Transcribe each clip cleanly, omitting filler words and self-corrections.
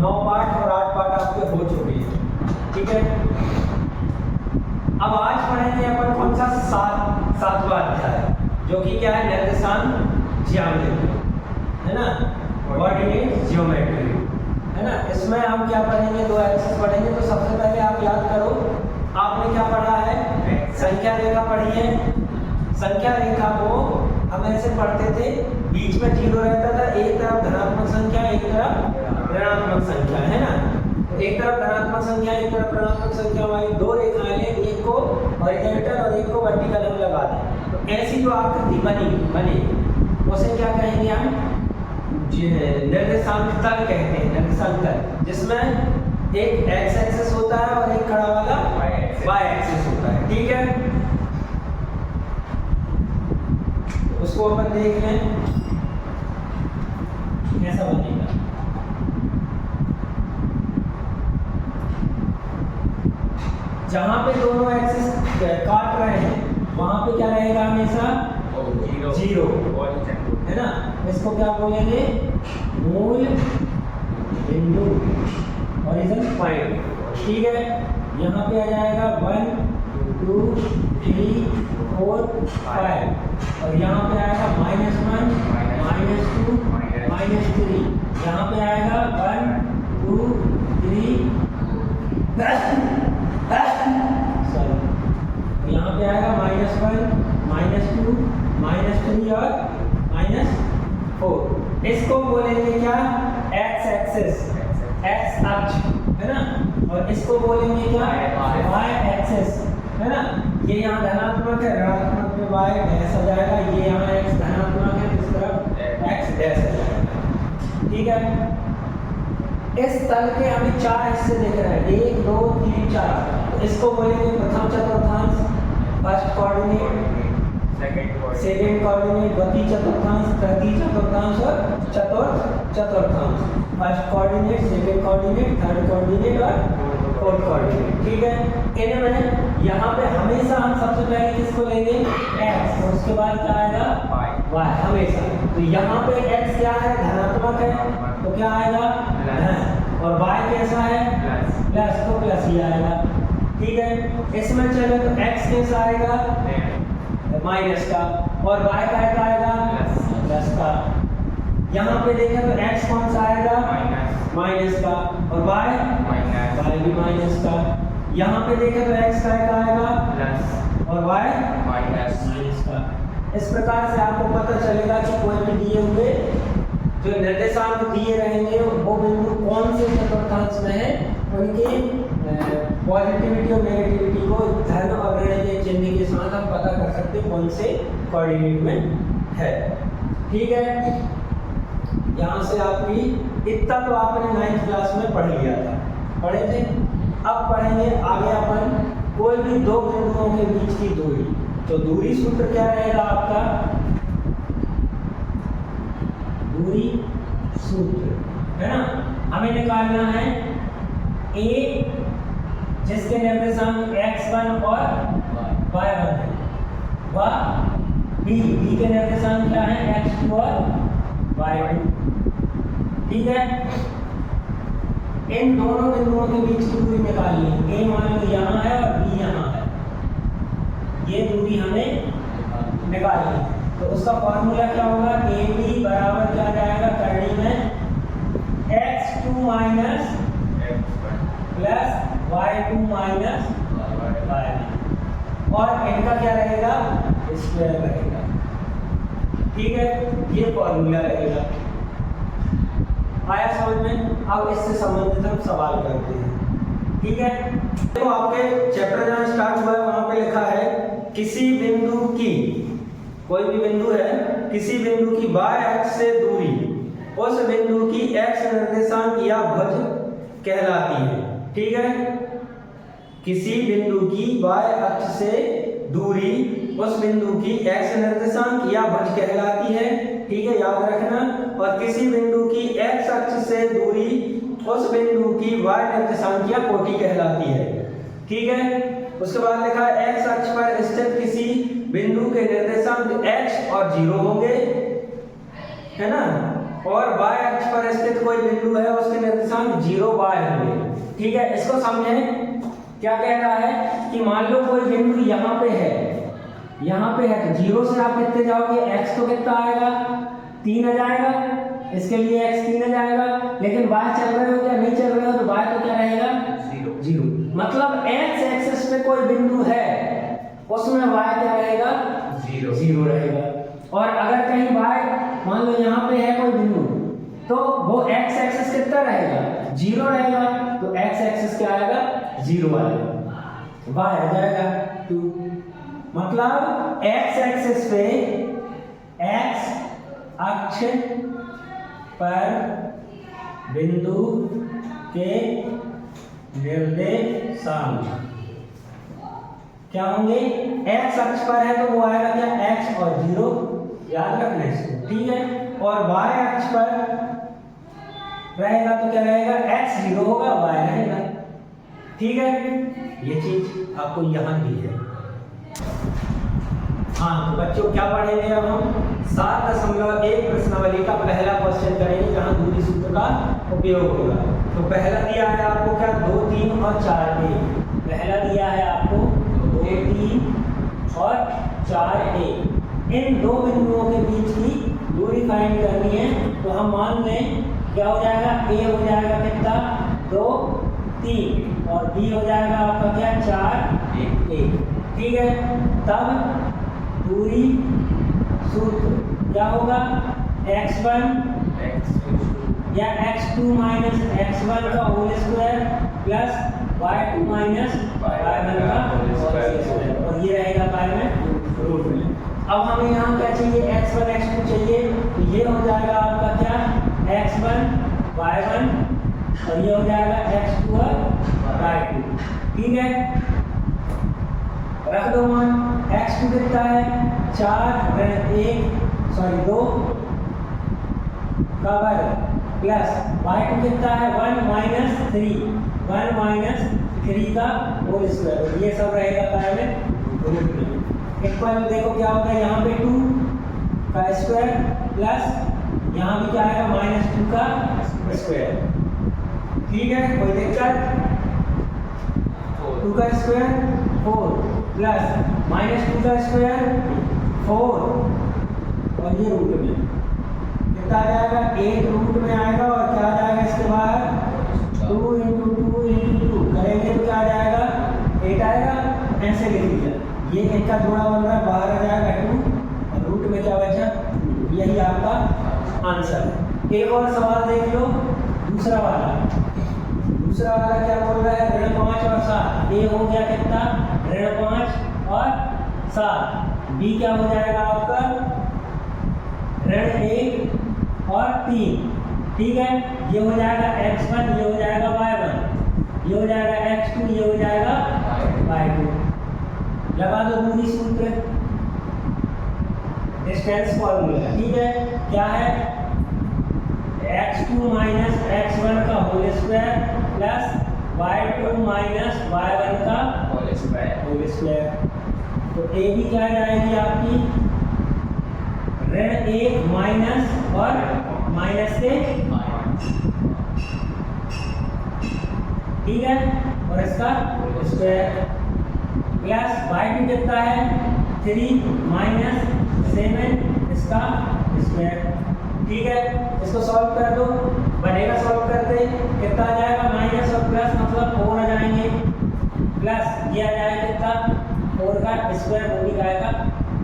9 पाठ और 8 पाठ आपके हो चुके हैं, ठीक है। अब आज पढ़ेंगे अपन कौन सा सातवां अध्याय, जो कि क्या है, निर्देशांक ज्यामिति, है ना, कोऑर्डिनेट ज्योमेट्री, है ना। इसमें हम क्या पढ़ेंगे, 2 एक्सेस पढ़ेंगे। तो सबसे पहले आप याद करो, आपने क्या पढ़ा है, संख्या रेखा पढ़ी है। संख्या रेखा को हम ऐसे पढ़ते थे, बीच में 0 रहता था, एक तरफ धनात्मक संख्या, एक तरफ ऋणात्मक संख्या, है ना। तो एक तरफ धनात्मक संख्या, एक तरफ ऋणात्मक संख्या वाली 2 रेखाएं लें, एक को हॉरिजॉन्टल और एक को वर्टिकल हम लगा दें। तो ऐसी जो आकृति बनी उसे क्या कहेंगे हम, निर्देशांक तल कहते हैं, निर्देशांक तल, जिसमें एक एक्स एक्सिस होता है और एक खड़ा वाला वाई एक्सिस होता है, ठीक है। उसको अपन देख लें कैसा बनेगा। जहां पे दोनों एक्सिस काट रहे हैं वहां पे क्या रहेगा, हमेशा 0, है ना। इसको क्या बोलेंगे, मूल बिंदु, ओरिजिन पॉइंट, ठीक है। यहाँ पे आ जाएगा 1 2 3 4 5 और यहाँ पे आएगा -1 -2 -3, यहाँ पे आएगा 1 2 3 सॉरी, यहाँ पे आएगा -1 -2 -3 और -4। इसको बोलेंगे क्या, एक्स एक्सिस, एक्स अक्ष, है ना। और इसको बोलेंगे क्या, वाई एक्सिस, है ना। ये यहाँ धनात्मक है, ऋणात्मक में वाई डैश आ जाएगा, ये यहाँ एक्स धनात्मक है, इस तरफ एक्स डैश आ जाएगा, ठीक है। इस तल के हमें 4 हिस्से दिख रहे हैं, 1 2 3 4। इसको बोलेंगे प्रथम चतुर्थांश, फर्स्ट कोऑर्डिनेट, सेकंड कोऑर्डिनेट, द्वितीय चतुर्थांश, तृतीय चतुर्थांश और चतुर्थ चतुर्थांश। First coordinate, second coordinate, third coordinate और फोर्थ कोऑर्डिनेट, ठीक है। इनमें यहाँ पे हमेशा हम सबसे पहले किसको लेंगे, x, और उसके बाद क्या आएगा, y, हमेशा। तो यहाँ पे x क्या है, धनात्मक है, तो क्या आएगा, धन, और y कैसा है, प्लस, तो प्लस ही आएगा, ठीक है। इसमें चले तो x कैसा आएगा, माइनस का, और y का आएगा प्लस का। यहाँ पे देखें तो x कौन सा आएगा, माइनस का, और y भी माइनस का। यहाँ पे देखें तो x का आएगा प्लस और y माइनस का। इस प्रकार से आपको पता चलेगा कि कोई भी दिए हुए जो निर्देशांक दिए रहेंगे वो बिंदु कौन से चतुर्थांश में है, उनकी पॉजिटिविटी और नेगेटिविटी को धन और ऋण के चिन्ह के साथ हम पता कर सकते हैं कौन से कोऑर्डिनेट में है, ठीक है। यहाँ से आपकी इतना तो आपने 9th क्लास में पढ़ लिया था, पढ़े थे। अब पढ़ेंगे आगे अपन कोई भी 2 बिंदुओं के बीच की दूरी। तो दूरी सूत्र क्या रहेगा आपका, दूरी सूत्र, है ना। हमें निकालना है a जिसके निर्देशांक x1 और y1 है, व b के निर्देशांक क्या है, x2 और y2, ठीक है। इन दोनों बिंदुओं के बीच की दूरी निकालनी है। a मान लो यहाँ है और b यहाँ है, ये दूरी हमें निकालनी है। तो उसका फॉर्मूला क्या होगा, AB बराबर क्या जाएगा करनी में, x2 minus plus y2 minus y1, और इनका क्या रहेगा, स्क्वायर रहेगा, ठीक है। ये फॉर्मूला रहेगा, आया समझ में। अब इससे संबंधित हम सवाल करते हैं, ठीक है। तो आपके चैप्टर जहाँ स्टार्ट हुआ है वहां पे लिखा है किसी बिंदु की, कोई भी बिंदु है, किसी बिंदु की y अक्ष से दूरी उस बिंदु की x निर्देशांक या भुज कहलाती है, ठीक है। किसी बिंदु की y अक्ष से दूरी उस बिंदु की x निर्देशांक या भुज कहलाती है, ठीक है, याद रखना। और किसी बिंदु की x अक्ष से दूरी उस बिंदु की y निर्देशांक या कोटि कहलाती है, ठीक है। उसके बाद लिखा है x अक्ष पर स्थित किसी बिंदु के निर्देशांक x और 0 होंगे, है ना। और y अक्ष पर स्थित कोई बिंदु है उसके निर्देशांक 0 y होंगे। ठीक है, इसको समझें। क्या कह रहा है कि मान लो कोई बिंदु यहाँ पे है, तो 0 से आप कितने जाओगे, x तो कितना आएगा 3 आ जाएगा, इसके लिए x 3 आ जाएगा, लेकिन y चल रहे हो क्या नहीं चल रहे हो, तो y तो क्या रहेगा 0। मतलब x एक्सिस पे कोई बिंदु है उसमें y क्या रहेगा 0 रहेगा। और अगर कहीं y मान लो यहाँ पे है कोई बिंदु, तो वो x एक्सिस कितना रहेगा 0 रहेगा, तो x एक्सिस क्या आएगा 0 आएगा, y आ जाएगा 2। मतलब x एक्सिस पे x अक्ष पर बिंदु के निर्देशांक क्या होंगे, x अक्ष पर है तो वो आएगा क्या x और 0, याद रखना इसको। ठीक है, और y अक्ष पर रहेगा तो क्या रहेगा x 0 होगा, y रहेगा। ठीक है, ये चीज आपको यहाँ दी है। हाँ तो बच्चों क्या पढ़ेंगे अब हम 7.1 प्रश्नावली का पहला क्वेश्चन करेंगे जहाँ दूरी सूत्र का उपयोग होगा। तो पहला दिया है आपको क्या 2, 3 और 4 ए। पहला दिया है आपको 2, 3 और 4 ए। इन दो बिंदुओं के बीच की दूरी फाइंड करनी है। तो हम मान लें क्या हो जाएगा, ए हो जाएगा कितना 2, 3 और बी हो जाएगा आपका क्या 4, 1। ठीक है, तब दूरी सूत्र क्या होगा x1 या x2 माइनस x1 का whole square plus y2 minus y1 का होल स्क्वायर, और ये रहेगा बाय में रूट में। अब हमें यहाँ क्या चाहिए x1 x2 चाहिए, तो ये हो जाएगा आपका क्या x1 y1 और ये हो जाएगा x2 और y2। ठीक है, रख दो मान, x2 कितना है 4 ऋण 2 का वर्ग प्लस y2 कितना है 1 माइनस 3 का होल स्क्वायर, ये सब रहेगा काय में रूट में। इक्वल देखो क्या होगा, यहाँ पे 2 का स्क्वायर प्लस यहाँ भी क्या आएगा -2 का स्क्वायर। ठीक है, कोई दिक्कत, 2 का स्क्वायर 4 प्लस -2 का स्क्वायर 4 और ये रूट में कितना आ जाएगा 8 रूट में आएगा, और क्या आ जाएगा इसके बाहर 2 × 2 × 2 करेंगे तो क्या आ जाएगा 8 आएगा। ऐसे लिख लीजिए, ये एक का जोड़ा बन रहा है, बाहर आ जाएगा 2 और रूट में क्या बचा 2। यही आपका आंसर है। एक और सवाल देख लो, दूसरा वाला क्या बोल रहा है ऋण 5 और 7। ए हो गया कितना ऋण 5 और 7, बी क्या हो जाएगा आपका ऋण 1 और 3। ठीक है, ये हो जाएगा x1, ये हो जाएगा y1, ये हो जाएगा x2, ये हो जाएगा y2। लगा दो दूरी सूत्र, डिस्टेंस फॉर्मूला। ठीक है, क्या है x2 माइनस x1 का whole square plus y2 minus y1 का होल स्क्वायर। तो ए भी क्या जाएगी आपकी ऋण 1 माइनस और माइनस से, ठीक है, और इसका स्क्वायर प्लस y2 कितना है 3 माइनस 7 इसका स्क्वायर। ठीक है, इसको सॉल्व कर दो, बनेगा सॉल्व करते कितना आ जाएगा माइनस और प्लस मतलब 4 आ जाएंगे, प्लस ये आ जाएगा कितना 4 का स्क्वायर, वो भी आएगा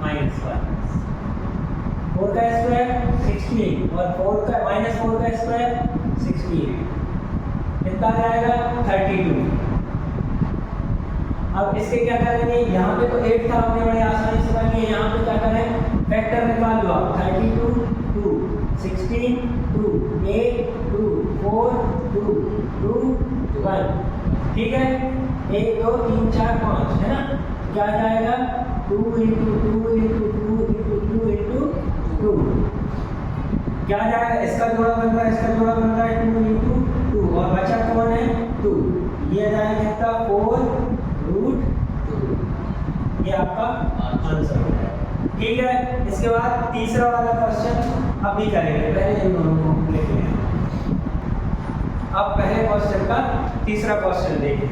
-1, 4 का स्क्वायर 68 और 4 का स्क्वायर 68 कितना आ जाएगा 32। अब इसके क्या करेंगे, यहाँ पे तो 8 था, हमने बड़े आसानी से कर लिया। यहाँ पे क्या करें फैक्टर निकाल लो आप, 32 2 16 2 8 2 4 2 2 1। ठीक है, 1 2 3 4 5 है ना, क्या आ जाएगा 2 × 2 × 2 × 2 × 2 क्या आ जाएगा, इसका जोड़ा बन रहा है, इसका जोड़ा बन रहा है 2 × 2 और बचा कौन है 2, ये आ जाएगा कितना 4√2। ये आपका आंसर है। ठीक है, इसके बाद तीसरा वाला क्वेश्चन अब भी करेंगे, पहले इन दोनों को लिख लें। अब पहले क्वेश्चन का तीसरा क्वेश्चन देखें।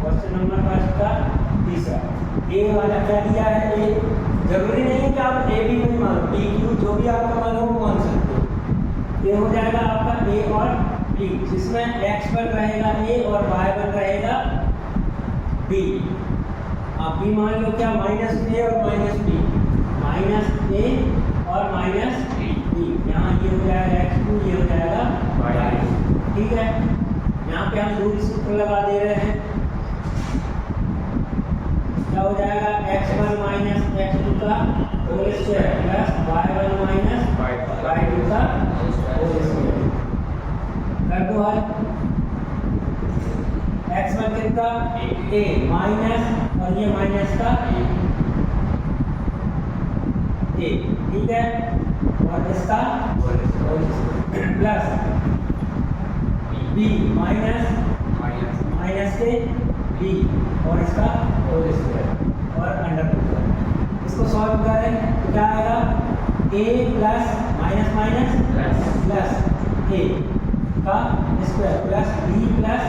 क्वेश्चन नंबर 5 का तीसरा, ए वाला क्या दिया है? ए जरूरी नहीं है कि आप ए भी नहीं मानो, पी क्यू जो भी आपका मन हो वो मान सकते हो। ये हो जाएगा आपका ए और बी, जिसमें एक्स पर रहेगा ए और वाई पर रहेगा बी। आप बी मान लो क्या? माइनस ए और माइनस बी, माइनस ए और माइनस बी। यहाँ ये हो जाएगा x2, ये हो जाएगा y। ठीक है, यहाँ पे हम दूरी सूत्र लगा दे रहे हैं। क्या हो जाएगा? x1 माइनस x2 का whole square plus y1 minus y2 का होल स्क्वायर। कर दो हल। x1 कितना? a माइनस और ये माइनस का a, ठीक है, और इसका प्लस b माइनस माइनस के b और इसका होल स्क्वायर और अंडर रूट। इसको सॉल्व करें तो क्या आएगा? a plus minus minus plus a का square plus b plus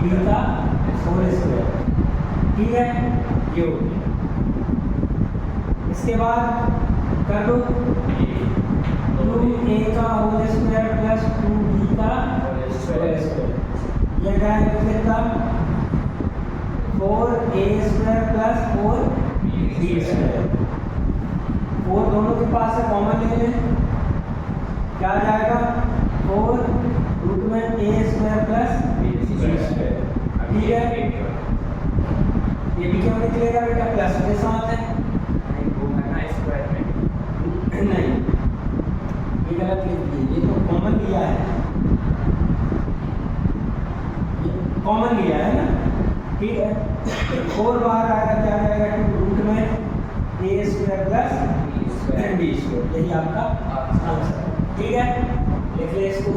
b का होल स्क्वायर। ठीक है, ये हो गया। इसके बाद कर दो 2a का होल स्क्वायर प्लस 2b का होल स्क्वायर। ये क्या है? कितना? 4a square plus 4b square. 4 दोनों के पास है, कॉमन ले लें। क्या आ जाएगा? 4 रूट में a square plus b square. ठीक है, ये भी क्यों निकलेगा बेटा? प्लस के साथ है, नहीं ये गलत लिख दिए, ये तो कॉमन लिया है, कॉमन लिया है ना। ठीक है, 4 बाहर आएगा, क्या आएगा? 2 रूट में a square plus b square. यही आपका आंसर है। ठीक है, लिख ले इसको।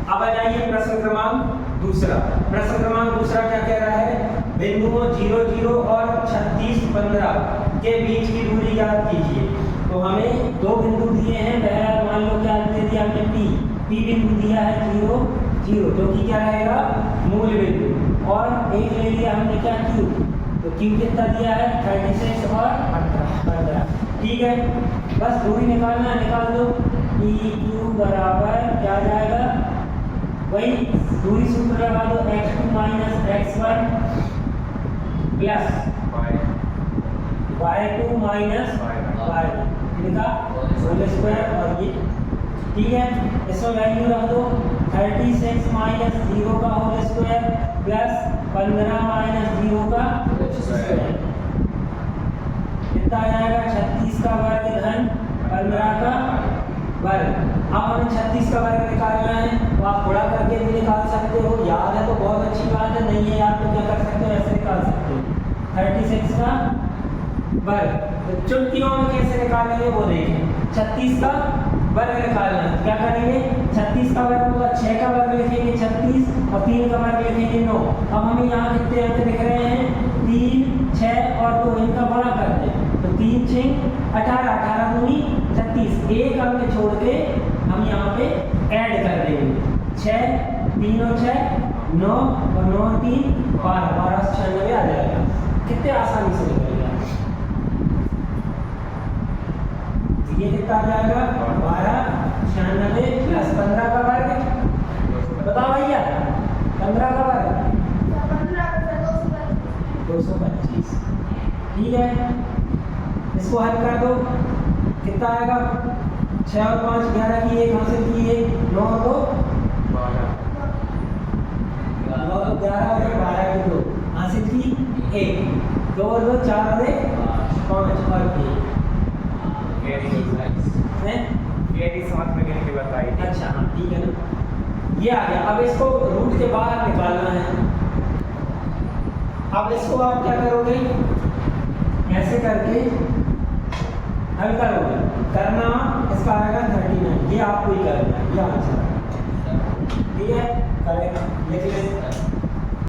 अब आ जाइए प्रश्न क्रमांक दूसरा। प्रश्न क्रमांक दूसरा क्या कह रहा है? बिंदुओं 0 0 और 36 15 के बीच की दूरी ज्ञात कीजिए। तो हमें दो बिंदु दिए हैं। पहला मान लो क्या दे दिया हमने? पी बिंदु दिया है 0 0, जो कि क्या रहेगा? मूल बिंदु। और एक ले लिया हमने क्या? क्यू। तो क्यू कितना दिया है? 36 और 15। ठीक है, बस दूरी निकालना, निकाल दो। पी क्यू बराबर क्या आ जाएगा? वही दूरी सूत्र लगा दो, x2 minus x1 plus y2 minus y1 इनका होल स्क्वायर। और ये ठीक है, इसमें वैल्यू रख दो 36 माइनस 0 का होल स्क्वायर प्लस 15 माइनस 0 का स्क्वायर। कितना आ जाएगा? 36 का वर्ग धन 15 का वर्ग। अब हमें 36 का वर्ग निकालना है, तो आप गुणा करके भी निकाल सकते हो। याद है तो बहुत अच्छी बात है, नहीं है याद तो क्या कर सकते हो? ऐसे निकाल सकते हो 36 का वर्ग। तो चुटकियों में कैसे निकालेंगे वो देखें। 36 का वर्ग निकालना है, क्या करेंगे? 36 का वर्ग होगा 6 का वर्ग लिखेंगे 36 और 3 का वर्ग लिखेंगे 9। अब हमें यहाँ कितने अंक दिख रहे हैं? 3 6 और 2, इनका गुणा करते हैं तो 3 6 18, 18 दूनी 36। एक अंक छोड़ के हम यहाँ पे ऐड कर देंगे। 6 3 और 6 9 और 9 और 3 12, 12 96 आ जाएगा। कितने आसानी से निकल गया। ये कितना आ जाएगा? 12 96 प्लस 15 का वर्ग। बताओ भैया, 15 का वर्ग 225। ठीक है, इसको हल कर दो। कितना आएगा? 6 और 5 11 की 1 हासिल की 1, 9 और 2 9 और 11 और 12 की 2 हासिल की 1, 2 और 2 4 और 1 5 और 1 साथ में गिन के बताई। अच्छा हाँ ठीक है ना, ये आ गया। अब इसको रूट के बाहर निकालना है। अब इसको आप क्या करोगे? ऐसे करके हल करोगे। करना इसका आएगा 39, ये आपको ही करना है, ये आंसर। ठीक है, करें लिख लें।